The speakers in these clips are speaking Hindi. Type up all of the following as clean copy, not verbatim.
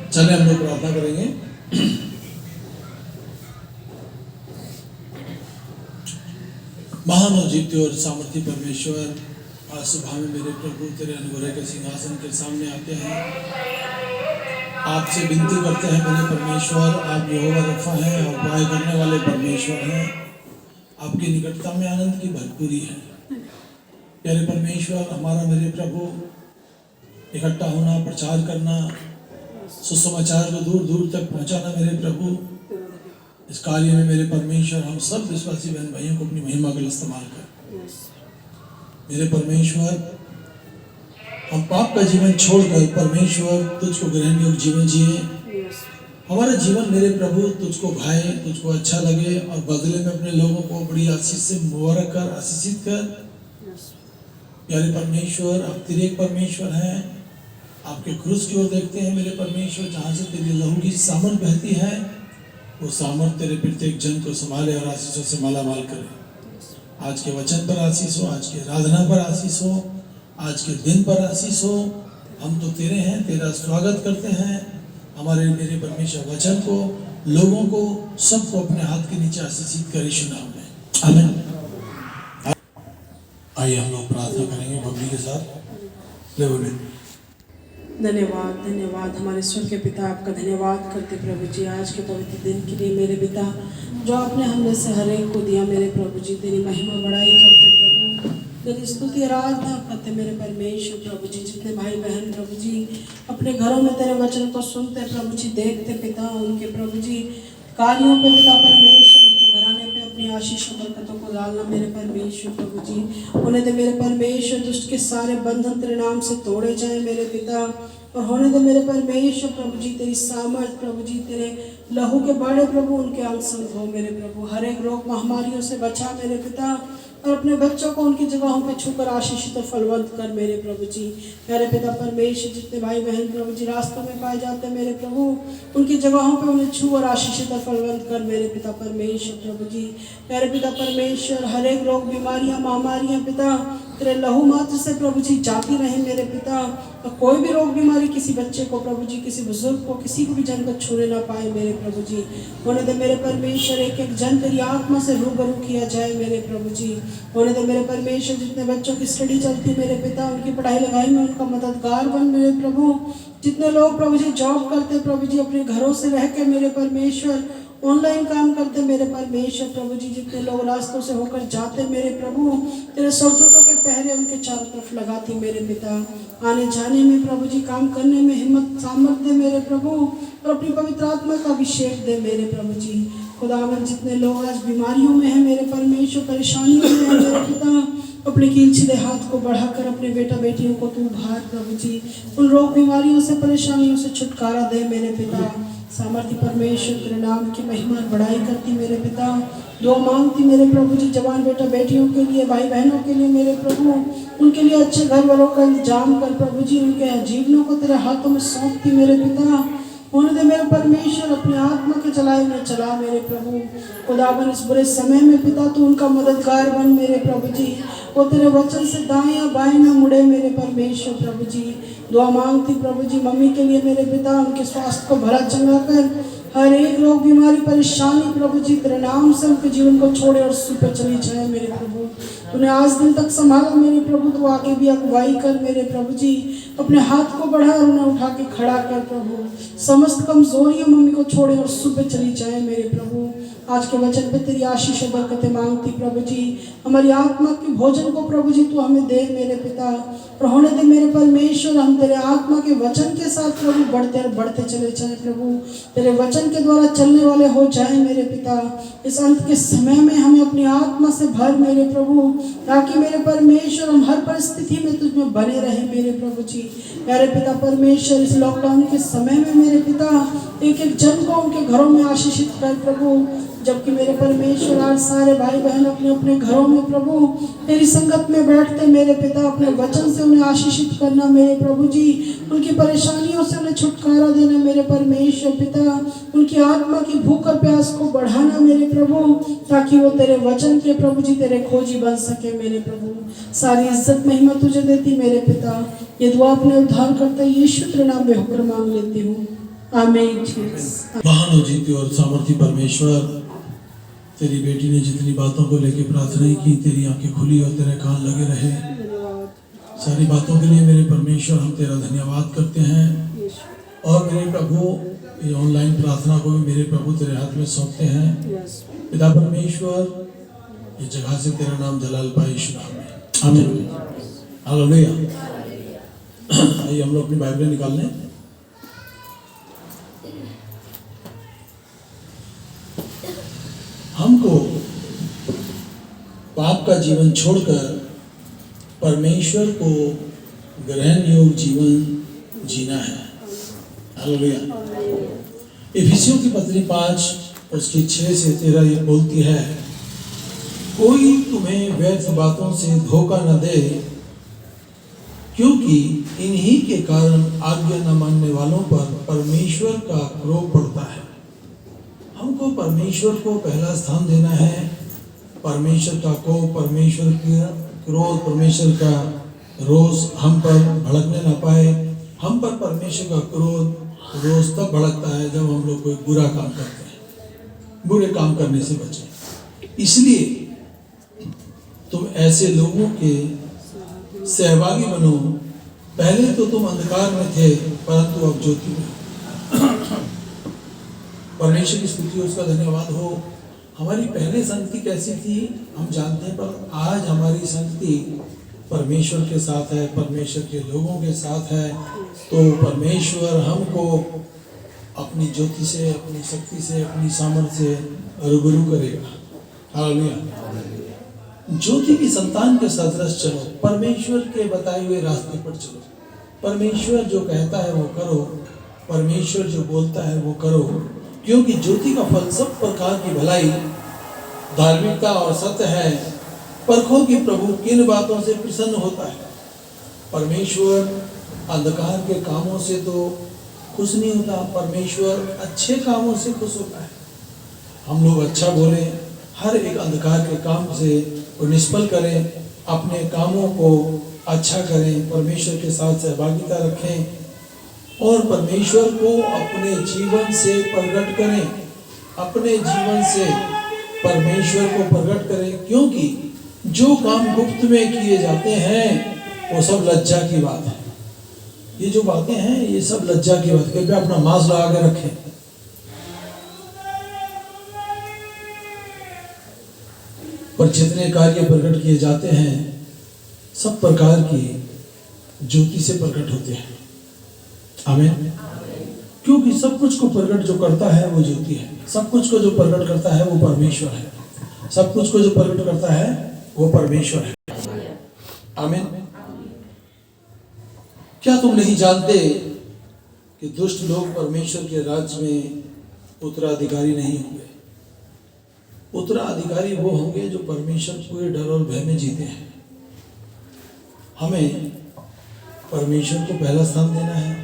चले हम लोग प्रार्थना करेंगे। महान और जीवते और सामर्थी परमेश्वर, आज सुबह में मेरे प्रभु तेरे अनुग्रह के सिंहासन के सामने आते हैं, आपसे विनती करते हैं मेरे परमेश्वर, आप यहोवा रफा हैं और उपाय करने वाले परमेश्वर हैं। आपकी निकटता में आनंद की भरपूरी है। प्यारे परमेश्वर, हमारा मेरे प्रभु इकट्ठा होना, प्रचार करना, सुसमाचार को दूर दूर तक पहुंचाना मेरे प्रभु, इस कार्य में मेरे परमेश्वर हम सब विश्वासी बहन भाइयों को अपनी महिमा के लिए इस्तेमाल कर। मेरे परमेश्वर, हम पाप का जीवन छोड़कर परमेश्वर तुझको ग्रहण योग्य जीवन जिए। हमारा जीवन मेरे प्रभु तुझको भाए, तुझको अच्छा लगे और बदले में अपने लोगों को बड़ी आशीष से मुबारक कर, आशीषित कर। प्यारे परमेश्वर, आप तिरेक परमेश्वर हैं। आपके क्रूस की ओर देखते हैं मेरे परमेश्वर, जहाँ से तेरी लहू की सामर्थ बहती है, वो सामर्थ तेरे प्रत्येक जन को संभाले और आशीषों से मालामाल करे। आज के वचन पर आशीष हो, आज की आराधना पर आशीष हो, आज के दिन पर आशीष हो। हम तो तेरे हैं, तेरा स्वागत करते हैं। हमारे मेरे परमेश्वर वचन को, लोगों को, सबको अपने हाथ के नीचे आशीषित करे नाम में, आमीन। आइए हम लोग प्रार्थना करेंगे बबली के साथ। ले बोले। धन्यवाद धन्यवाद हमारे स्वर्ग के पिता, आपका धन्यवाद करते प्रभु जी आज के पवित्र दिन के लिए मेरे पिता, जो आपने हमने से हर एक को दिया मेरे प्रभु जी। तेरी महिमा बढ़ाई करते प्रभु, तेरी स्तुति आराधना करते मेरे परमेश्वर प्रभु जी। जितने भाई बहन प्रभु जी अपने घरों में तेरे वचन को सुनते प्रभु जी, देखते पिता, उनके प्रभु जी कार्यों पे पिता परमेश्वर, उनके घराने पे अपनी आशीष और बरकतों को डालना मेरे परमेश्वर प्रभु जी। उन्हें दे मेरे परमेश्वर, दुष्ट के सारे बंधन तेरे नाम से तोड़े जाए मेरे पिता, और होने दे मेरे परमेश्वर प्रभु जी तेरी सामर्थ प्रभु जी, तेरे लहू के बड़े प्रभु उनके अंग संग हो मेरे प्रभु। हर एक रोग महामारियों से बचा मेरे पिता, और अपने बच्चों को उनकी जगहों पे छूकर आशीषित और फलवंत कर मेरे प्रभु जी। मेरे पिता परमेश्वर, जितने भाई बहन प्रभु जी रास्तों में पाए जाते मेरे प्रभु, उनकी जगहों पे उन्हें छू और आशीषित और फलवंत कर मेरे पिता परमेश्वर प्रभु जी। मेरे पिता परमेश्वर, हर एक रोग बीमारियां महामारियां पिता तेरे लहू मात्र से प्रभु जी जाती रहे मेरे पिता, और कोई भी रोग बीमारी किसी बच्चे को प्रभु जी, किसी बुजुर्ग को, किसी को भी जन को छूने ना पाए मेरे प्रभु जी। होने दे मेरे परमेश्वर, एक एक जन तेरी आत्मा से रूबरू किया जाए मेरे प्रभु जी। होने दे मेरे परमेश्वर, जितने बच्चों की स्टडी चलती है मेरे पिता, उनकी पढ़ाई लिखाई में उनका मददगार बन मेरे प्रभु। जितने लोग प्रभु जी जॉब करते प्रभु जी, अपने घरों से रह के मेरे परमेश्वर ऑनलाइन काम करते मेरे परमेश्वर प्रभु जी, जितने लोग रास्तों से होकर जाते मेरे प्रभु, तेरे सरदूतों के पहरे उनके चारों तरफ लगाती मेरे पिता। आने जाने में प्रभु जी, काम करने में हिम्मत सामर्थ दे मेरे प्रभु, और अपनी पवित्र आत्मा का अभिषेक दे मेरे प्रभु जी। खुदावन, जितने लोग आज बीमारियों में हैं मेरे परमेश्वर, परेशानियों में हैं मेरे पिता, अपने कीलचिदे हाथ को बढ़ाकर अपने बेटा बेटियों को तू उभार प्रभु जी। उन रोग बीमारियों से, परेशानियों से छुटकारा दे मेरे पिता। सामर्थ्य परमेश्वर, तेरे नाम की महिमा बढ़ाई करती मेरे पिता। दुआ मांगती मेरे प्रभु जी जवान बेटा बेटियों के लिए, भाई बहनों के लिए मेरे प्रभु, उनके लिए अच्छे घर वालों का इंतजाम कर प्रभु जी। उनके जीवनों को तेरे हाथों में सौंपती मेरे पिता। होने दे मेरे परमेश्वर, अपने आत्मा के चलाए में चला मेरे प्रभु। खुदावन, इस बुरे समय में पिता तू उनका मददगार बन मेरे प्रभु जी। वो तेरे वचन से दाएं बाएं न मुड़े मेरे परमेश्वर प्रभु जी। दुआ मांगती प्रभु जी मम्मी के लिए मेरे पिता, उनके स्वास्थ्य को भला चंगा कर। हर एक रोग बीमारी परेशानी प्रभु जी तेरे नाम से उनके जीवन को छोड़े और सुपर चली जाए मेरे प्रभु। तूने आज दिन तक संभाला मेरे प्रभु, तो आगे भी अगुवाई कर मेरे प्रभु जी। अपने हाथ को बढ़ा और उन्हें उठा के खड़ा कर प्रभु। समस्त कमजोरियां मम्मी को छोड़े और सुबह चली जाए मेरे प्रभु। आज के वचन पे तेरी आशीष और बरकतें मांगती प्रभु जी। हमारी आत्मा के भोजन को प्रभु जी तू हमें दे मेरे पिता, और होने दे मेरे परमेश्वर, हम तेरे आत्मा के वचन के साथ प्रभु बढ़ते और बढ़ते चले जाए प्रभु। तेरे वचन के द्वारा चलने वाले हो जाए मेरे पिता। इस अंत के समय में हमें अपनी आत्मा से भर मेरे प्रभु, ताकि मेरे परमेश्वर हम हर परिस्थिति में तुझ में बने रहे मेरे प्रभु जी। मेरे पिता परमेश्वर, इस लॉकडाउन के समय में मेरे पिता एक एक जन को उनके घरों में आशीषित कर प्रभु। जबकि मेरे परमेश्वर आज सारे भाई बहन अपने अपने घरों में प्रभु तेरी संगत में बैठते मेरे पिता, अपने वचन से उन्हें आशीषित करना मेरे प्रभु जी। उनकी परेशानियों से उन्हें छुटकारा देना मेरे परमेश्वर पिता। उनकी आत्मा की भूख और प्यास को बढ़ाना मेरे प्रभु, ताकि वो तेरे वचन के प्रभु जी तेरे खोजी बन सके मेरे प्रभु। सारी इज्जत महिमा तुझे देती मेरे पिता। ये दुआ अपने उद्धार करते यीशु तेरे नाम में होकर मांग लेती हूँ, आमीन जीसस। महान और जीती और सामर्थी परमेश्वर, तेरी बेटी ने जितनी बातों को लेकर प्रार्थना की, तेरी आंखें खुली और तेरे कान लगे रहे। सारी बातों के लिए मेरे परमेश्वर हम तेरा धन्यवाद करते हैं। और मेरे प्रभु, ये ऑनलाइन प्रार्थना को भी मेरे प्रभु तेरे हाथ में सौंपते हैं। पिता परमेश्वर, ये जगह से तेरा नाम जलाल पाए यीशु नाम में, आमीन। हालेलुया। आइए हम लोग अपनी बाइबलें निकाल लें। हमको पाप का जीवन छोड़कर परमेश्वर को ग्रहण योग्य जीवन जीना है। हालेलुया। इफिसियों की पत्री 5 उसकी 6 से 13 ये बोलती है, कोई तुम्हें व्यर्थ बातों से धोखा न दे, क्योंकि इन्हीं के कारण आज्ञा न मानने वालों पर परमेश्वर का क्रोध पड़ता है। हमको परमेश्वर को पहला स्थान देना है। परमेश्वर का कोप, परमेश्वर का क्रोध, परमेश्वर का रोष हम पर भड़कने ना पाए। हम पर परमेश्वर का क्रोध रोज तब भड़कता है जब हम लोग कोई बुरा काम करते हैं। बुरे काम करने से बचें। इसलिए तुम ऐसे लोगों के सहभागी बनो। पहले तो तुम अंधकार में थे, परंतु अब ज्योति में। परमेश्वर की स्तुति, उसका धन्यवाद हो। हमारी पहले संगति कैसी थी हम जानते हैं, पर आज हमारी संगति परमेश्वर के साथ है, परमेश्वर के लोगों के साथ है। तो परमेश्वर हमको अपनी ज्योति से, अपनी शक्ति से, अपनी सामर्थ्य से रूबरू करेगा। हालेलुया। ज्योति की संतान के सदृश चलो, परमेश्वर के बताए हुए रास्ते पर चलो। परमेश्वर जो कहता है वो करो, परमेश्वर जो बोलता है वो करो, क्योंकि ज्योति का फल सब प्रकार की भलाई, धार्मिकता और सत्य है। परखो कि प्रभु किन बातों से प्रसन्न होता है। परमेश्वर अंधकार के कामों से तो खुश नहीं होता, परमेश्वर अच्छे कामों से खुश होता है। हम लोग अच्छा बोले, हर एक अंधकार के काम से वो निष्फल करें, अपने कामों को अच्छा करें, परमेश्वर के साथ सहभागिता रखें और परमेश्वर को अपने जीवन से प्रकट करें। अपने जीवन से परमेश्वर को प्रकट करें, क्योंकि जो काम गुप्त में किए जाते हैं वो सब लज्जा की बात है। ये जो बातें हैं ये सब लज्जा की बात है। कृपया अपना मास्क लगा के रखें। पर जितने कार्य प्रकट किए जाते हैं सब प्रकार की ज्योति से प्रकट होते हैं। आमीन। क्योंकि सब कुछ को प्रकट जो करता है वो ज्योति है। सब कुछ को जो प्रकट करता है वो परमेश्वर है। सब कुछ को जो प्रकट करता है वो परमेश्वर है। आमीन। क्या तुम नहीं जानते कि दुष्ट लोग परमेश्वर के राज्य में उत्तराधिकारी नहीं होंगे? उत्तराधिकारी वो होंगे जो परमेश्वर के डर और भय में जीते हैं। हमें परमेश्वर को पहला स्थान देना है।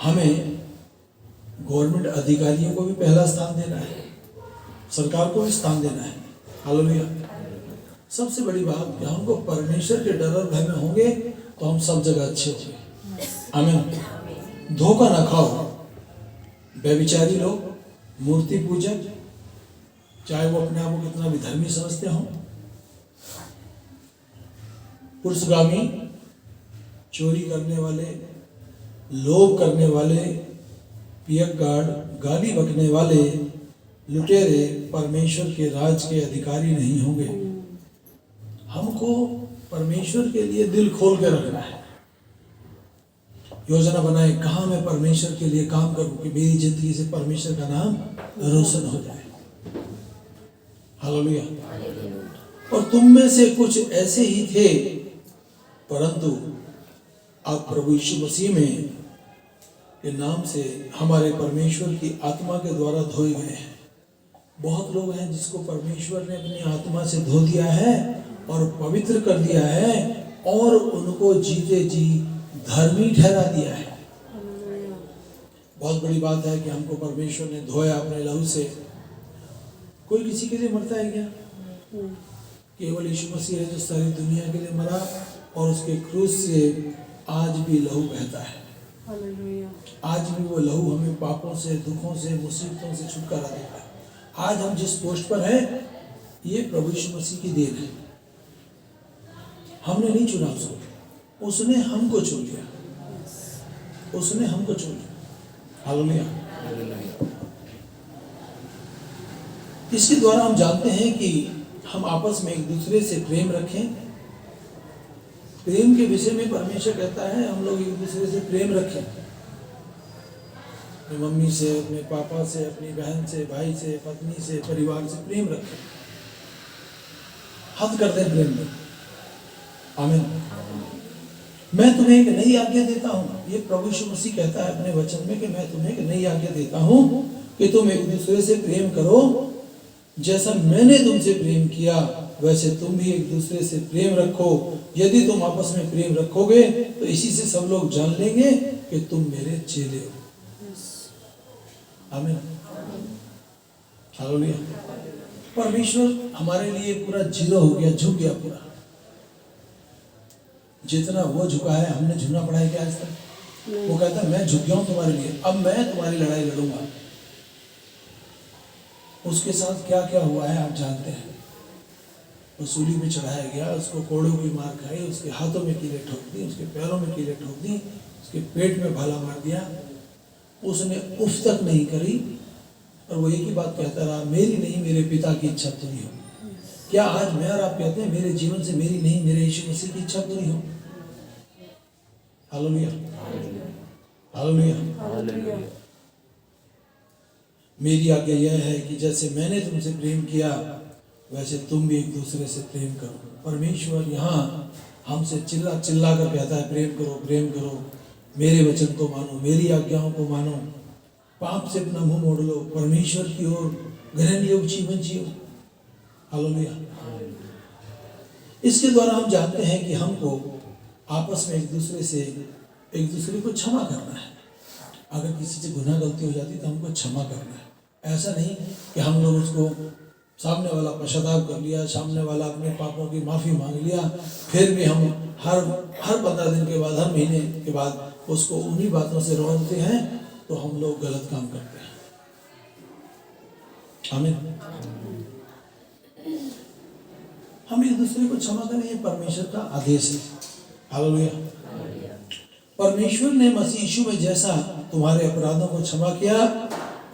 हमें गवर्नमेंट अधिकारियों को भी पहला स्थान देना है, सरकार को भी स्थान देना है। हालेलुया। सबसे बड़ी बात कि हमको परमेश्वर के डर और भय में होंगे तो हम सब जगह अच्छे होंगे। आमीन। धोखा ना खाओ। व्यभिचारी लोग, मूर्ति पूजक, चाहे वो अपने आप को कितना भी धर्मी समझते हों, पुरुषगामी, चोरी करने वाले, लोभ करने वाले, पियक्कड़, गाली बकने वाले, लुटेरे परमेश्वर के राज के अधिकारी नहीं होंगे। हमको परमेश्वर के लिए दिल खोल के रखना है। योजना बनाए कहाँ मैं परमेश्वर के लिए काम करूं कि मेरी जिंदगी से परमेश्वर का नाम रोशन हो जाए। हालेलुया। और तुम में से कुछ ऐसे ही थे, परंतु आप प्रभु यीशु मसीह में के नाम से हमारे परमेश्वर की आत्मा के द्वारा धोए गए हैं। बहुत लोग हैं जिसको परमेश्वर ने अपनी आत्मा से धो दिया है और पवित्र कर दिया है और उनको जीते जी धर्मी ठहरा दिया है। बहुत बड़ी बात है कि हमको परमेश्वर ने धोया अपने लहू से। कोई किसी के लिए मरता है क्या? केवल यीशु मसीह है जो सारी दुनिया के लिए मरा और उसके क्रूस से आज भी लहू बहता है। हालेलुया। आज भी वो लहू हमें पापों से, दुखों से, मुसीबतों से छुटकारा देता है। आज हम जिस पोस्ट पर हैं, ये प्रभु यीशु मसीह की देन है। हमने नहीं चुना उसको, उसने हमको चुन लिया, उसने हमको चुन लिया। हालेलुया। इसके द्वारा हम जानते हैं कि हम आपस में एक दूसरे से प्रेम रखें। प्रेम के विषय में परमेश्वर कहता है हम लोग एक दूसरे से प्रेम रखें। अपनी मम्मी से, अपने पापा से, अपनी बहन से, भाई से, पत्नी से, परिवार से प्रेम रखें। हद कर दें प्रेम में। आमीन। मैं तुम्हें एक नई आज्ञा देता हूँ, ये प्रभु यीशु मसीह कहता है अपने वचन में कि मैं तुम्हें एक नई आज्ञा देता हूँ कि तुम एक दूसरे से प्रेम करो। जैसा मैंने तुमसे प्रेम किया वैसे तुम भी एक दूसरे से प्रेम रखो। यदि तुम आपस में प्रेम रखोगे तो इसी से सब लोग जान लेंगे कि तुम मेरे चेले हो। आमीन। हालेलुया। परमेश्वर हमारे लिए पूरा जीरो हो गया, झुक गया पूरा। जितना वो झुका है हमने झुकना पड़ा है क्या आज तक? वो कहता है मैं झुक गया हूं तुम्हारे लिए, अब मैं तुम्हारी लड़ाई लड़ूंगा। उसके साथ क्या क्या हुआ है आप जानते हैं। वो सूली में चढ़ाया गया, उसको कोड़ों की मार खाई, उसके हाथों में कीलें ठोक दी, उसके पैरों में कीलें ठोक दी, उसके पेट में भाला मार दिया। उसने उफ तक नहीं करी और वो एक ही बात कहता रहा, मेरी नहीं मेरे पिता की इच्छा पूरी हो। क्या आज मैं और आप कहते हैं मेरे जीवन से मेरी नहीं मेरे यीशु मसीह की इच्छा पूरी हो? हालेलुया। हालेलुया। मेरी आज्ञा यह है कि जैसे मैंने तुमसे प्रेम किया वैसे तुम भी एक दूसरे से प्रेम करो। परमेश्वर यहाँ हमसे चिल्ला चिल्ला कर कहता है प्रेम करो, प्रेम करो, मेरे वचन को मानो, मेरी आज्ञाओं को मानो, पाप से अपना मुंह मोड़ लो, परमेश्वर की ओर ग्रहण योग जीवन जियो। हालेलुया। इसके द्वारा हम जानते हैं कि हमको आपस में एक दूसरे को क्षमा करना है। अगर किसी से गुनाह गलती हो जाती तो हमको क्षमा करना है। ऐसा नहीं कि हम लोग उसको सामने वाला पश्चाताप कर लिया, सामने वाला अपने पापों की माफ़ी मांग लिया, फिर भी हम हर 15 दिन के बाद, हर महीने के बाद उसको उन्हीं बातों से रोकते हैं, तो हम लोग गलत काम करते हैं। आमीन। हम एक दूसरे को क्षमा करें, ये परमेश्वर का आदेश है। हालेलुया। परमेश्वर ने मसीह यीशु में जैसा तुम्हारे अपराधों को क्षमा किया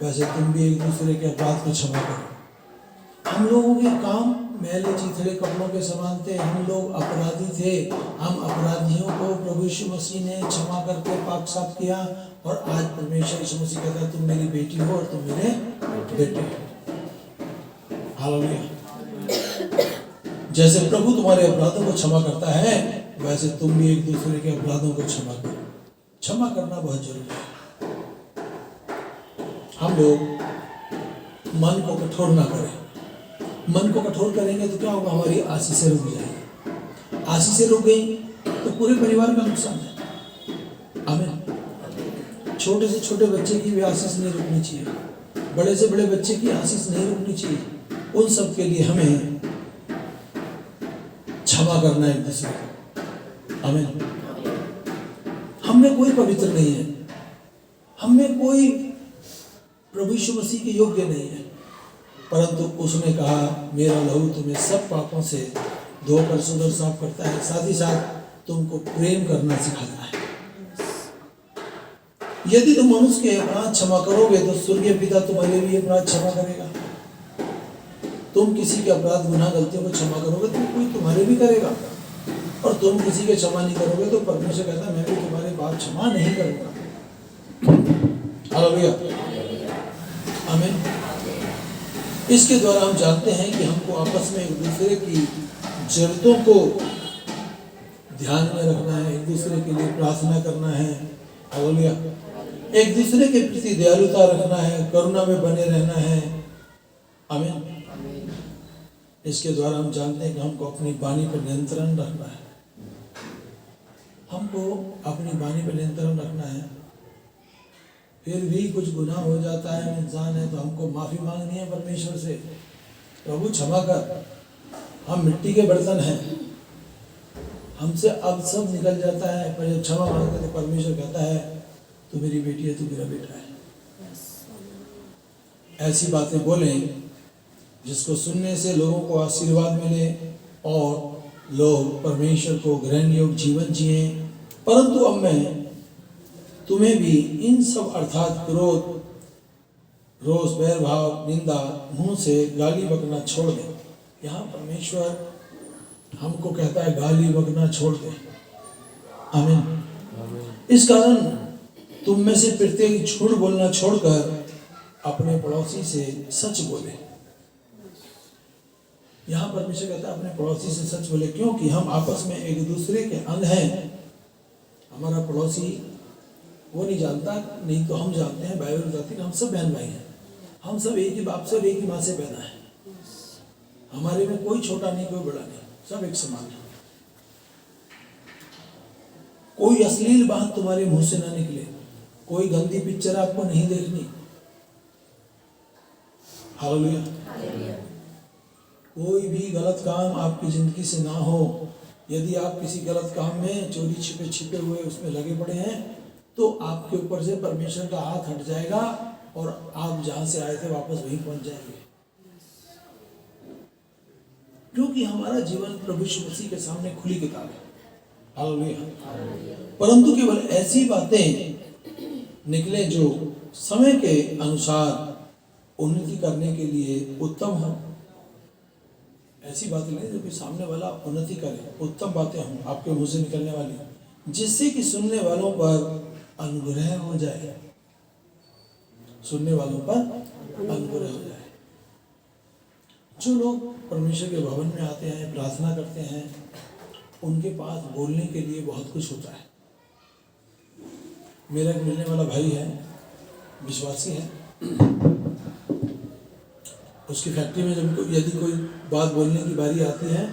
वैसे तुम भी एक दूसरे के अपराध को क्षमा करो। हम लोगों के काम मैले चिथड़े कपड़ों के समान थे। हम लोग अपराधी थे। हम अपराधियों को प्रभु यीशु मसीह ने क्षमा करके पाक साफ किया और आज परमेश्वर यीशु मसीह कहता है तुम मेरी बेटी हो और तुम मेरे बेटे हो। हालेलुया। जैसे प्रभु तुम्हारे अपराधों को क्षमा करता है वैसे तुम भी एक दूसरे के अपराधों को क्षमा करो। क्षमा करना बहुत जरूरी है। हम लोग मन को कठोर ना करें। मन को कठोर करेंगे तो क्या होगा? हमारी आशीषें रुक जाएंगी। आशीषें रुक गई तो पूरे परिवार का नुकसान है। आमीन। छोटे से छोटे बच्चे की भी आशीष नहीं रुकनी चाहिए, बड़े से बड़े बच्चे की आशीष नहीं रुकनी चाहिए। उन सब के लिए हमें क्षमा करना है एक दूसरे को। आमीन। हम में कोई पवित्र नहीं है, हम में कोई प्रभु यीशु मसीह के योग्य नहीं है, परंतु उसने कहा मेरा लहू तुम्हें सब पापों से धोकर शुद्ध साफ करता है, साथ ही साथ तुमको प्रेम करना सिखाता है। यदि तुम मनुष्य के अपराध क्षमा करोगे तो स्वर्गीय पिता तुम्हारे भी अपराध क्षमा करेगा। तुम किसी के अपराध गुनाह गलतियों को क्षमा करोगे तो कोई तुम्हारे भी करेगा, और तुम किसी के क्षमा नहीं करोगे तो परमेश्वर कहता है मैं भी तुम्हारे पाप क्षमा नहीं करूंगा। हालेलुया। आमीन। इसके द्वारा हम जानते हैं कि हमको आपस में एक दूसरे की जरूरतों को ध्यान में रखना है, एक दूसरे के लिए प्रार्थना करना है। हालेलुया। एक दूसरे के प्रति दयालुता रखना है, करुणा में बने रहना है। आमीन। इसके द्वारा हम जानते हैं कि हमको अपनी वाणी पर नियंत्रण रखना है। हमको अपनी वाणी पर नियंत्रण रखना है। फिर भी कुछ गुनाह हो जाता है, इंसान है, तो हमको माफ़ी मांगनी है परमेश्वर से। प्रभु क्षमा कर, हम मिट्टी के बर्तन हैं, हमसे अब सब निकल जाता है, पर जब क्षमा मांगते तो परमेश्वर कहता है तू मेरी बेटी है, तू मेरा बेटा है। ऐसी बातें बोलें जिसको सुनने से लोगों को आशीर्वाद मिले और लोग परमेश्वर को ग्रहण योग्य जीवन जिए। परंतु अब मैं तुम्हें भी इन सब अर्थात क्रोध, रोष, बैर भाव, निंदा, मुंह से गाली बकना छोड़ दे। यहाँ परमेश्वर हमको कहता है गाली बकना छोड़ दे। आमीन। इस कारण तुम में से प्रत्येक झूठ बोलना छोड़कर अपने पड़ोसी से सच बोले। यहाँ परमेश्वर कहता है अपने पड़ोसी से सच बोले, क्योंकि हम आपस में एक दूसरे के अंग हैं। हमारा पड़ोसी वो नहीं जानता, नहीं तो हम जानते हैं। बाइबल बताती है कि हम सब बहन भाई हैं, हम सब एक ही बाप से और एक ही माँ से पैदा है। हमारे में कोई छोटा नहीं, कोई बड़ा नहीं, सब एक समान है। कोई अश्लील बात तुम्हारे मुंह से ना निकले, कोई गंदी पिक्चर आपको नहीं देखनी। हालेलुया। कोई भी गलत काम आपकी जिंदगी से ना हो। यदि आप किसी गलत काम में चोरी छिपे हुए उसमें लगे पड़े हैं तो आपके ऊपर से परमेश्वर का हाथ हट जाएगा और आप जहां से आए थे वापस वहीं पहुंच जाएंगे। क्योंकि हमारा जीवन प्रभु यीशु मसीह के सामने खुली किताब है। हालेलुया। परंतु केवल ऐसी बातें निकले जो समय के अनुसार उन्नति करने के लिए उत्तम हो। ऐसी बातें नहीं जो कि सामने वाला उन्नति करे, उत्तम बातें हों आपके मुंह से निकलने वाली, जिससे कि सुनने वालों पर अनुग्रह हो जाए। सुनने वालों पर अनुग्रह हो जाए। जो लोग परमेश्वर के भवन में आते हैं, प्रार्थना करते हैं, उनके पास बोलने के लिए बहुत कुछ होता है। मेरा एक मिलने वाला भाई है, विश्वासी है। उसकी फैक्ट्री में जब यदि कोई बात बोलने की बारी आती है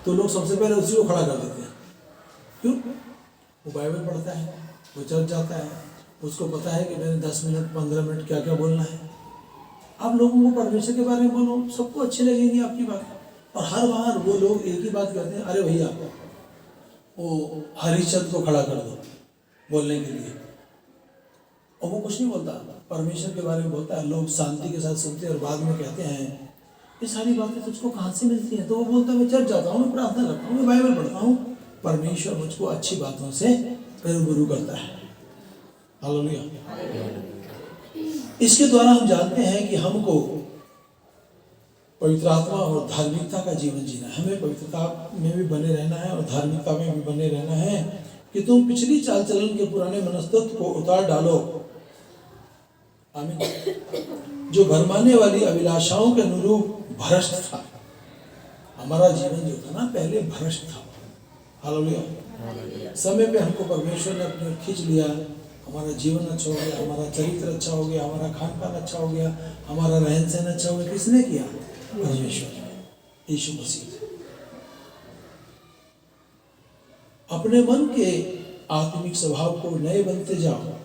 तो लोग सबसे पहले उसी को खड़ा कर देते हैं। क्यों? वो बाइबल पढ़ता है, वो चर्च जाता है, उसको पता है कि मैंने 10 मिनट 15 मिनट क्या क्या बोलना है। आप लोगों को परमेश्वर के बारे में बोलो, सबको अच्छी लगेगी आपकी बात। और हर बार वो लोग एक ही बात कहते हैं, अरे भैया वो हरिश्चंद्र को खड़ा कर दो बोलने के लिए। और वो कुछ नहीं बोलता, परमेश्वर के बारे में बोलता है। लोग शांति के साथ सुनते हैं और बाद में कहते हैं ये सारी बातें तुझको कहाँ से मिलती हैं? तो वो बोलता है मैं चर्च जाता हूँ, मैं प्रार्थना करता हूँ, मैं बाइबल पढ़ता हूँ। परमेश्वर मुझको अच्छी बातों से रूबरू करता है। हालेलुया। इसके द्वारा हम जानते हैं कि हमको पवित्र आत्मा और धार्मिकता का जीवन जीना है। हमें पवित्रता में भी बने रहना है और धार्मिकता में भी बने रहना है कि तुम पिछली चाल चलन के पुराने मनस्तत्व को उतार डालो। आमीन। जो भरमाने वाली अभिलाषाओं के अनुरूप भ्रष्ट था। हमारा जीवन जो था ना पहले भ्रष्ट था। हालेलुया। समय पे हमको परमेश्वर ने अपने खींच लिया। हमारा जीवन अच्छा हो गया, हमारा चरित्र अच्छा हो गया, हमारा खान पान अच्छा हो गया, हमारा रहन सहन अच्छा हो गया। किसने किया? परमेश्वर ने, यीशु मसीह। अपने मन के आत्मिक स्वभाव को नए बनते जाओ।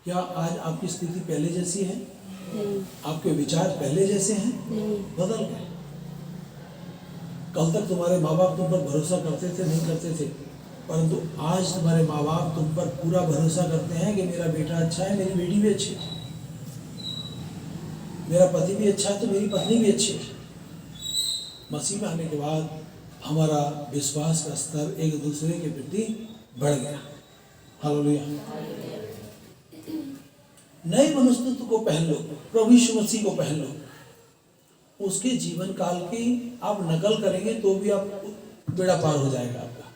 क्या आज आपकी स्थिति पहले जैसी है? आपके विचार पहले जैसे हैं? बदल गए। कल तक तुम्हारे माँ बाप तुम पर भरोसा करते थे, नहीं करते थे, परंतु आज तुम्हारे माँ बाप तुम पर पूरा भरोसा करते हैं कि मेरा बेटा अच्छा है, मेरी बेटी भी अच्छी है, मेरा पति भी अच्छा है तो मेरी पत्नी भी अच्छी है। मसीह में आने के बाद हमारा विश्वास का स्तर एक दूसरे के प्रति बढ़ गया। हालेलुया। नए मनुष्यत्व को पहन लो, प्रभु यीशु मसीह को पहन लो। उसके जीवन काल की आप नकल करेंगे तो भी आप बेड़ा पार हो जाएगा आपका।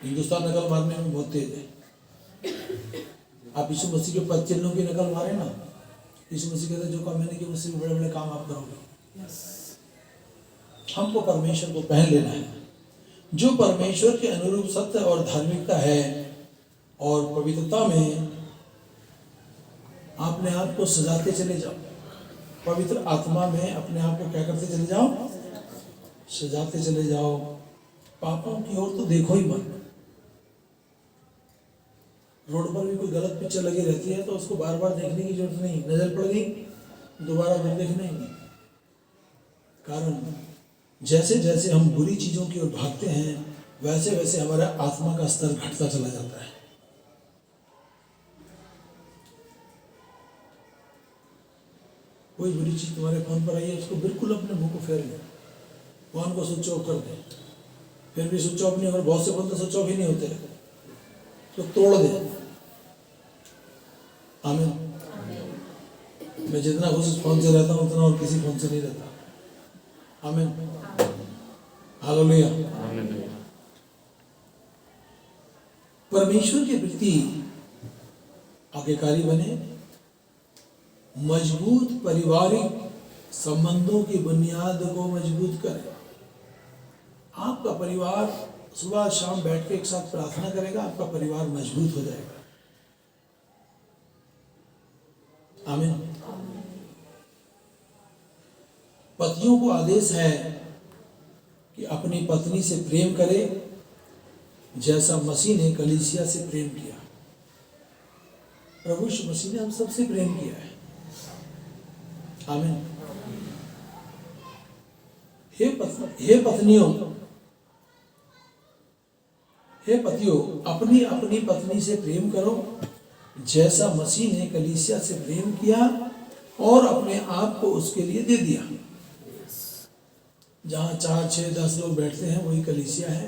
हिंदुस्तान नकल मारने में बहुत तेज है। आप यीशु मसीह के पद चिन्हों की नकल मारे ना, यीशु मसीह कहते जो काम मैंने किया उससे भी बड़े बड़े काम आप करोगे। हमको परमेश्वर को पहन लेना है, जो परमेश्वर के अनुरूप सत्य और धार्मिकता है। और पवित्रता में अपने आप को सजाते चले जाओ। पवित्र आत्मा में अपने आप को क्या करते चले जाओ? सजाते चले जाओ। पापों की ओर तो देखो ही मत। रोड पर भी कोई गलत पिक्चर लगी रहती है तो उसको बार बार देखने की जरूरत नहीं। नजर पड़ गई दोबारा फिर देखना ही नहीं। कारण जैसे जैसे हम बुरी चीजों की ओर भागते हैं वैसे वैसे हमारा आत्मा का स्तर घटता चला जाता है। कोई बुरी चीज तुम्हारे फोन पर आई है, उसको बिल्कुल अपने मुंह को फेर ले, फोन को स्विच ऑफ कर दे। फिर भी स्विच ऑफ नहीं हो रहा, बहुत से फोन तो स्विच ऑफ ही नहीं होते, तो तोड़ दे। आमीन। मैं जितना खुश इस फोन से रहता हूँ उतना और किसी फोन से नहीं रहता। आमीन। हालेलुया। परमेश्वर के प्रति आज्ञाकारी बने, मजबूत पारिवारिक संबंधों की बुनियाद को मजबूत करें। आपका परिवार सुबह शाम बैठ के एक साथ प्रार्थना करेगा, आपका परिवार मजबूत हो जाएगा। आमीन। पतियों को आदेश है कि अपनी पत्नी से प्रेम करे जैसा मसीह ने कलीसिया से प्रेम किया। प्रभु यीशु मसीह ने हम सबसे प्रेम किया है। आमीन। हे पतियों, अपनी अपनी पत्नी से प्रेम करो जैसा मसीह ने कलीसिया से प्रेम किया और अपने आप को उसके लिए दे दिया। जहाँ 4, 6, 10 लोग बैठते हैं वही कलीसिया है,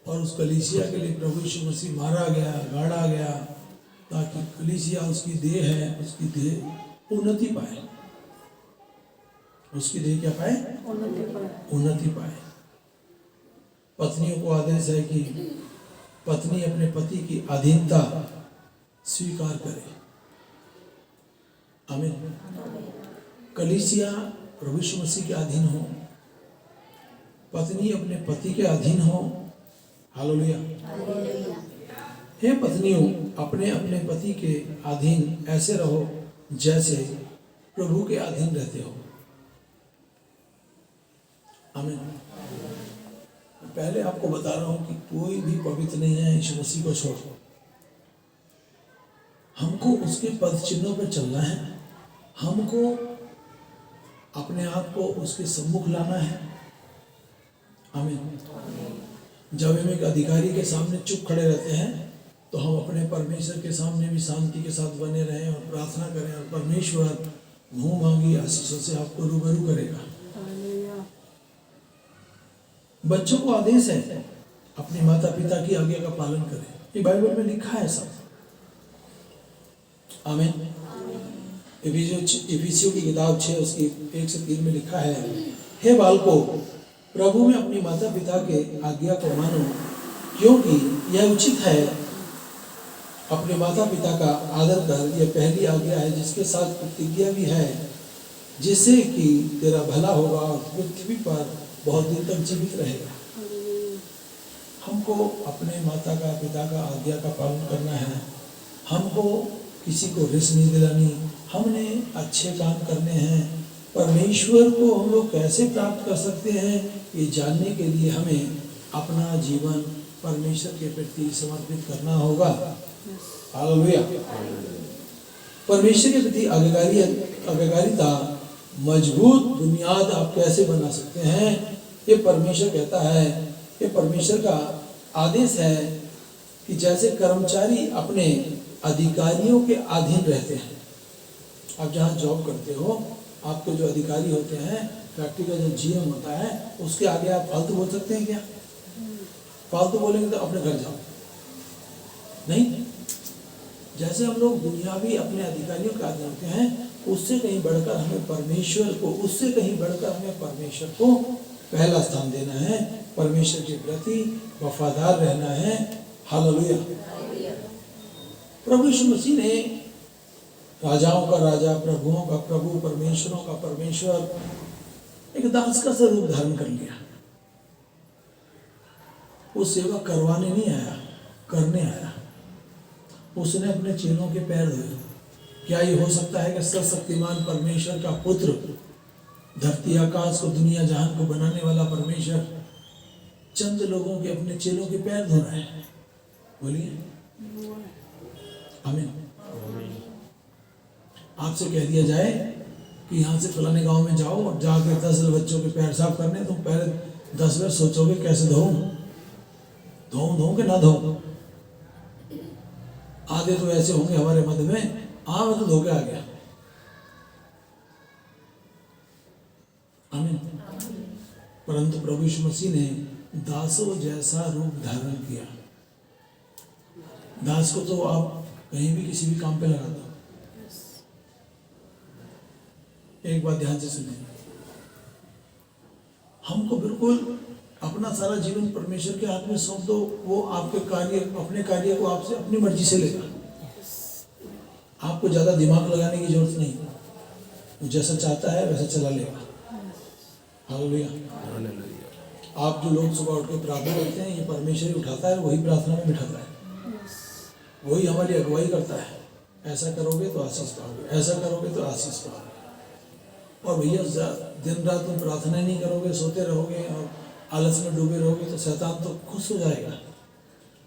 और उस कलीसिया के लिए प्रभु यीशु मसीह मारा गया, गाड़ा गया, ताकि कलीसिया उसकी देह है, उसकी देह उन्नति पाए। उसकी देह क्या पाए? उन्नति पाए। पत्नियों को आदेश है कि पत्नी अपने पति की अधीनता स्वीकार करे। आमीन। कलीसिया प्रभु यीशु मसीह के अधीन हो, पत्नी अपने पति के अधीन हो। हालेलुया। हे पत्नियों, अपने अपने पति के अधीन ऐसे रहो जैसे प्रभु के अधीन रहते हो। आमीन। पहले आपको बता रहा हूं कि कोई भी पवित्र नहीं है यीशु मसीह को छोड़। हमको उसके पद चिन्हों पर चलना है, हमको अपने आप को उसके सम्मुख लाना है। आमीन। जब हम एक अधिकारी के सामने चुप खड़े रहते हैं तो हम अपने परमेश्वर के सामने भी शांति के साथ बने रहें और प्रार्थना करें, और परमेश्वर मुंह मांगी आशीषों से आपको रूबरू करेगा। बच्चों को आदेश है अपने माता पिता की आज्ञा का पालन करें। ये बाइबल में लिखा है सब। आमीन। इफिसियों की किताब 6 उसकी 1 से 3 में लिखा है, हे बालकों, प्रभु में अपनी माता पिता के आज्ञा को मानो, क्योंकि यह उचित है। अपने माता पिता का आदर कर, यह पहली आज्ञा है जिसके साथ प्रतिज्ञा भी है, जिससे कि तेरा भला होगा और पृथ्वी पर बहुत दिन तक जीवित रहेगा। हमको अपने माता का पिता का आज्ञा का पालन करना है। हमको किसी को रिस नहीं दिलानी, हमने अच्छे काम करने हैं। परमेश्वर को हम लोग कैसे प्राप्त कर सकते हैं, ये जानने के लिए हमें अपना जीवन परमेश्वर के प्रति समर्पित करना होगा। हालेलुया। परमेश्वर के प्रति आज्ञाकारिता मजबूत बुनियाद आप कैसे बना सकते हैं, ये परमेश्वर कहता है। ये परमेश्वर का आदेश है कि जैसे कर्मचारी अपने अधिकारियों के अधीन रहते हैं। आप जहाँ जॉब करते हो, आपके जो अधिकारी होते हैं, फैक्ट्री का जो जीएम होता है, उसके आगे आप फालतू बोल सकते हैं क्या? फालतू बोलेंगे तो अपने घर जाओ, नहीं। जैसे हम लोग दुनियावी अपने अधिकारियों के अधीन होते हैं, उससे कहीं बढ़कर हमें परमेश्वर को पहला स्थान देना है, परमेश्वर के प्रति वफादार रहना है। हालेलुया। प्रभु यीशु मसीह ने राजाओं का राजा, प्रभुओं का प्रभु, परमेश्वरों का परमेश्वर एक दास का स्वरूप धारण कर लिया। वो सेवा करवाने नहीं आया, करने आया। उसने अपने चेलों के पैर धोए। क्या ये हो सकता है कि सर्वशक्तिमान परमेश्वर का पुत्र, धरती आकाश को, दुनिया जहान को बनाने वाला परमेश्वर चंद लोगों के, अपने चेलों के पैर धो रहा है? बोलिए आमीन। आपसे कह दिया जाए कि यहाँ से फलाने गांव में जाओ और जाकर 10 बच्चों के पैर साफ करने, तुम पहले 10 बार सोचोगे कैसे धोऊं? धो के ना धो, आधे तो ऐसे होंगे हमारे मध्य में, मैं तो धो के आ गया। आमीन। परंतु प्रभु यीशु मसीह ने दासों जैसा रूप धारण किया। दास को तो आप कहीं भी किसी भी काम पे लगा दो। एक बात ध्यान से सुनिए, हमको बिल्कुल अपना सारा जीवन परमेश्वर के हाथ में सौंप दो, वो आपके कार्य, अपने कार्य को आपसे अपनी मर्जी से लेगा। आपको ज्यादा दिमाग लगाने की जरूरत नहीं, वो जैसा चाहता है वैसा चला लेगा। हालेलुया। आप जो लोग सुबह उठ के प्रार्थना करते हैं, ये परमेश्वर ही उठाता है, वही प्रार्थना में बिठाता है, वही हमारी अगुवाई करता है। ऐसा करोगे तो आशीष पाओगे, ऐसा करोगे तो आशीष पाओगे। और भैया दिन रात तुम प्रार्थना नहीं करोगे, सोते रहोगे और आलस में डूबे रहोगे तो शैतान तो खुश हो जाएगा।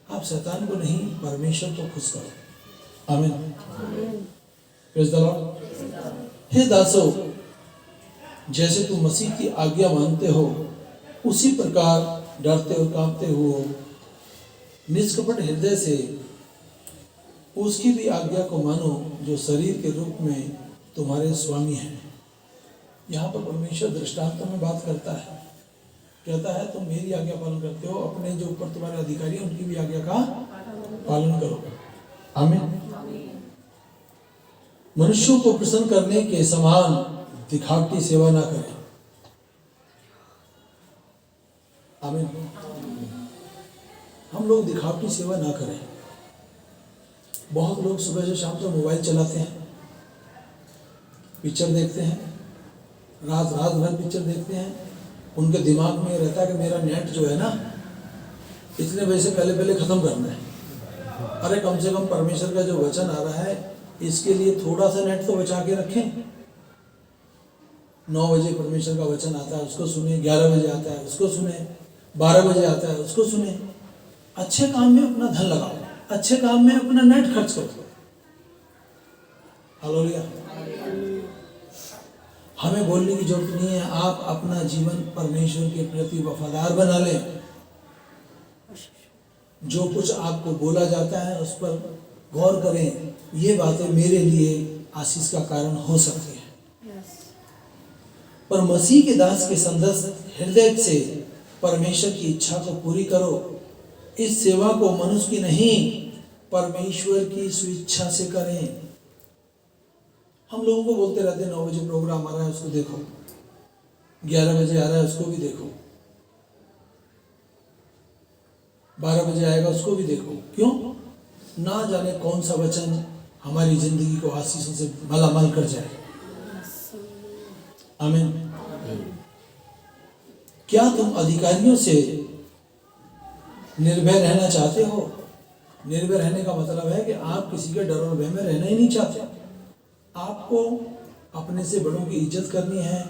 आप शैतान को नहीं, परमेश्वर को खुश करो। आमीन। Praise the Lord. हे दासों, जैसे तुम मसीह की आज्ञा मानते हो, उसी प्रकार डरते और कांपते हुए निष्कपट हृदय से उसकी भी आज्ञा को मानो, जो शरीर के रूप में तुम्हारे स्वामी हैं। यहाँ पर परमेश्वर दृष्टांतों में बात करता है, कहता है तुम मेरी आज्ञा पालन करते हो, अपने जो ऊपर तुम्हारे अधिकारी हैं उनकी भी आज्ञा का पालन करो। आमीन। मनुष्यों को प्रसन्न करने के समान दिखावटी सेवा ना करें। आमीन। हम लोग दिखावटी सेवा ना करें। बहुत लोग सुबह से शाम तक मोबाइल चलाते हैं, पिक्चर देखते हैं, रात भर पिक्चर देखते हैं। उनके दिमाग में रहता है कि मेरा नेट जो है ना, इतने बजे से पहले खत्म करना है। अरे कम से कम परमेश्वर का जो वचन आ रहा है, इसके लिए थोड़ा सा नेट तो बचा के रखें। 9 बजे परमेश्वर का वचन आता है, उसको सुने। 11 बजे आता है, उसको सुने। 12 बजे आता है, उसको सुने। अच्छे काम में अपना धन लगाओ, अच्छे काम में अपना नेट खर्च करो। हालेलुया। हमें बोलने की जरूरत नहीं है, आप अपना जीवन परमेश्वर के प्रति वफादार बना लें। जो कुछ आपको बोला जाता है उस पर गौर करें, ये बातें मेरे लिए आशीष का कारण हो सकती है। पर मसीह के दास के संदेश हृदय से परमेश्वर की इच्छा को पूरी करो। इस सेवा को मनुष्य की नहीं, परमेश्वर की स्वेच्छा से करें। हम लोगों को बोलते रहते हैं 9 बजे प्रोग्राम आ रहा है, उसको देखो। 11 बजे आ रहा है, उसको भी देखो। 12 बजे आएगा, उसको भी देखो। क्यों? ना जाने कौन सा वचन हमारी जिंदगी को आशीषों से मालामाल कर जाए। आमीन। क्या तुम अधिकारियों से निर्भय रहना चाहते हो? निर्भय रहने का मतलब है कि आप किसी के डर और भय में रहना ही नहीं चाहते। आपको अपने से बड़ों की इज्जत करनी है,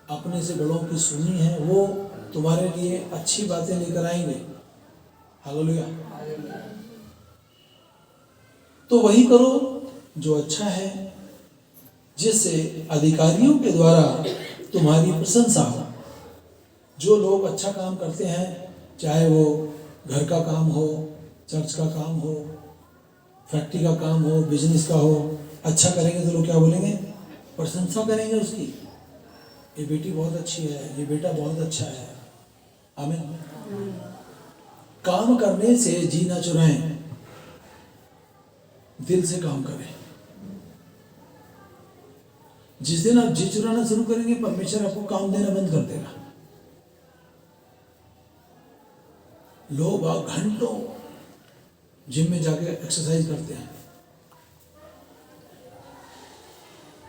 अपने से बड़ों की सुननी है। वो तुम्हारे लिए अच्छी बातें लेकर आएंगे। हालेलुया। तो वही करो जो अच्छा है, जिससे अधिकारियों के द्वारा तुम्हारी प्रशंसा हो। जो लोग अच्छा काम करते हैं, चाहे वो घर का काम हो, चर्च का काम हो, फैक्ट्री का काम हो, बिजनेस का हो, अच्छा करेंगे तो लोग क्या बोलेंगे? प्रशंसा करेंगे उसकी। ये बेटी बहुत अच्छी है, ये बेटा बहुत अच्छा है। आमीन। काम करने से जी ना चुराएं, दिल से काम करें। जिस दिन आप जी चुराना शुरू करेंगे, परमेश्वर आपको काम देना बंद कर देगा। लोग आप घंटों जिम में जाके एक्सरसाइज करते हैं,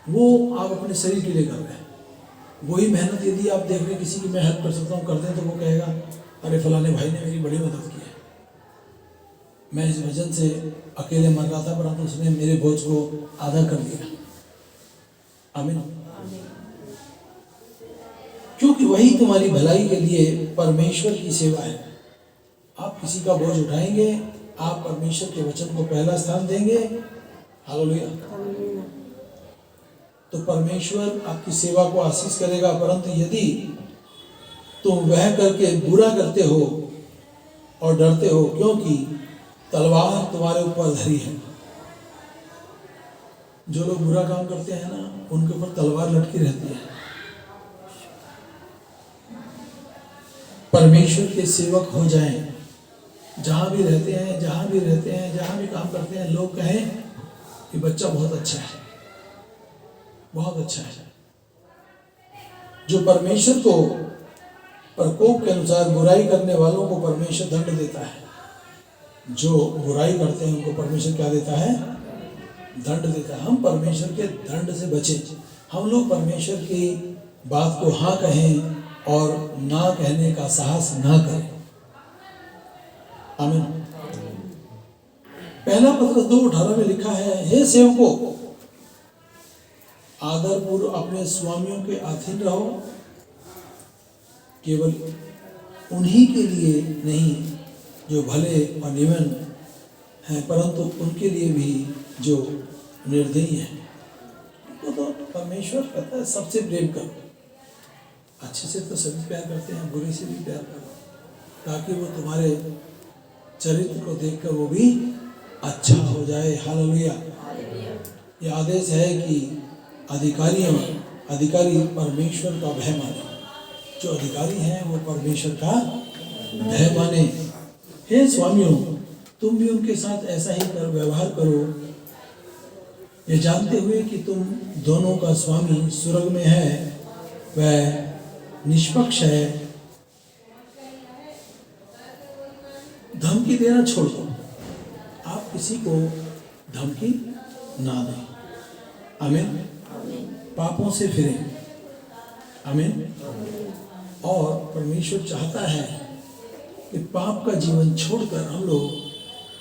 वो आप अपने शरीर के लिए कर रहे हैं। वही मेहनत यदि आप देख रहे हैं किसी की मैं हेल्प कर सकता हूँ, कर दें, तो वो कहेगा अरे फलाने भाई ने मेरी बड़ी मदद की है। मैं इस वजन से अकेले मर रहा था, परंतु उसने मेरे बोझ को आधा कर दिया। आमीन। क्योंकि वही तुम्हारी भलाई के लिए परमेश्वर की सेवा है। आप किसी का बोझ उठाएंगे, आप परमेश्वर के वचन को पहला स्थान देंगे। हालेलुया। तो परमेश्वर आपकी सेवा को आशीष करेगा। परंतु यदि तुम वह करके बुरा करते हो और डरते हो, क्योंकि तलवार तुम्हारे ऊपर धरी है। जो लोग बुरा काम करते हैं ना, उनके ऊपर तलवार लटकी रहती है। परमेश्वर के सेवक हो जाएं, जहां भी रहते हैं, जहां भी रहते हैं, जहां भी काम करते हैं, लोग कहें कि बच्चा बहुत अच्छा है, बहुत अच्छा है। जो परमेश्वर को प्रकोप के अनुसार बुराई करने वालों को परमेश्वर दंड देता है। जो बुराई करते हैं उनको परमेश्वर क्या देता है? दंड देता है। हम परमेश्वर के दंड से बचे। हम लोग परमेश्वर की बात को हाँ कहें और ना कहने का साहस ना करें। आमीन। पहला पत्र 2:18 में लिखा है, हे सेवकों, आदरपूर्व अपने स्वामियों के अधीन रहो, केवल उन्हीं के लिए नहीं जो भले और निमन हैं, परंतु उनके लिए भी जो निर्दयी हैं। तो परमेश्वर कहता है सबसे प्रेम करो। अच्छे से तो सभी प्यार करते हैं, बुरे से भी प्यार करो, ताकि वो तुम्हारे चरित्र को देखकर वो भी अच्छा हो जाए। हालेलुया। ये आदेश है कि अधिकारी परमेश्वर का भय माने। जो अधिकारी हैं वो परमेश्वर का भय माने। हे स्वामियों, तुम भी उनके साथ ऐसा ही व्यवहार करो, ये जानते हुए कि तुम दोनों का स्वामी स्वर्ग में है, वह निष्पक्ष है। धमकी देना छोड़ दो। आप किसी को धमकी ना दें। आमीन। पापों से फिरें। आमीन। और परमेश्वर चाहता है कि पाप का जीवन छोड़कर हम लोग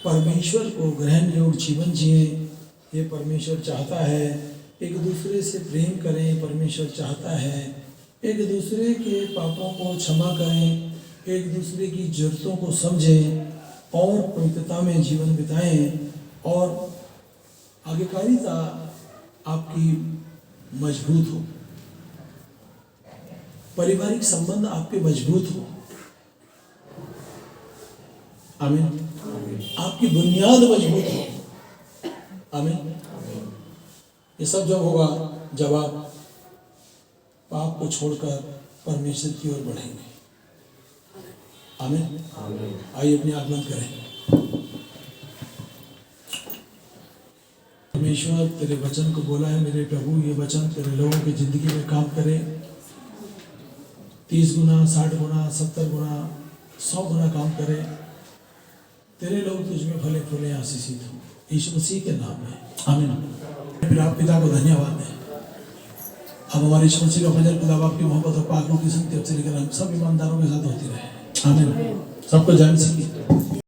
परमेश्वर को ग्रहण योग्य जीवन जिए। ये परमेश्वर चाहता है। एक दूसरे से प्रेम करें। परमेश्वर चाहता है एक दूसरे के पापों को क्षमा करें, एक दूसरे की जरूरतों को समझें और पवित्रता में जीवन बिताएं, और आज्ञाकारिता आपकी मजबूत हो, पारिवारिक संबंध आपके मजबूत हो। आमीन। आपकी बुनियाद मजबूत हो। आमीन। ये सब जब होगा जब आप पाप को छोड़कर परमेश्वर की ओर बढ़ेंगे। आमीन। आइए अपनी आंख बंद करें। परमेश्वर तेरे वचन को बोला है मेरे प्रभु, ये वचन तेरे लोगों की जिंदगी में काम करे। 30 गुना, 60 गुना, 70 गुना, 100 गुना काम करे। तेरे लोग तुझमें फले फूले आशीषित हो, यीशु मसीह के नाम में। आमीन। फिर आप पिता को धन्यवाद दें। अब हमारे यीशु मसीह का फजल खुदा बाप की मोहब्बत और पाक रूह की संगति अब से लेकर हम सब ईमानदारों के साथ होती रहे। आमीन। सबको जय मसीह की।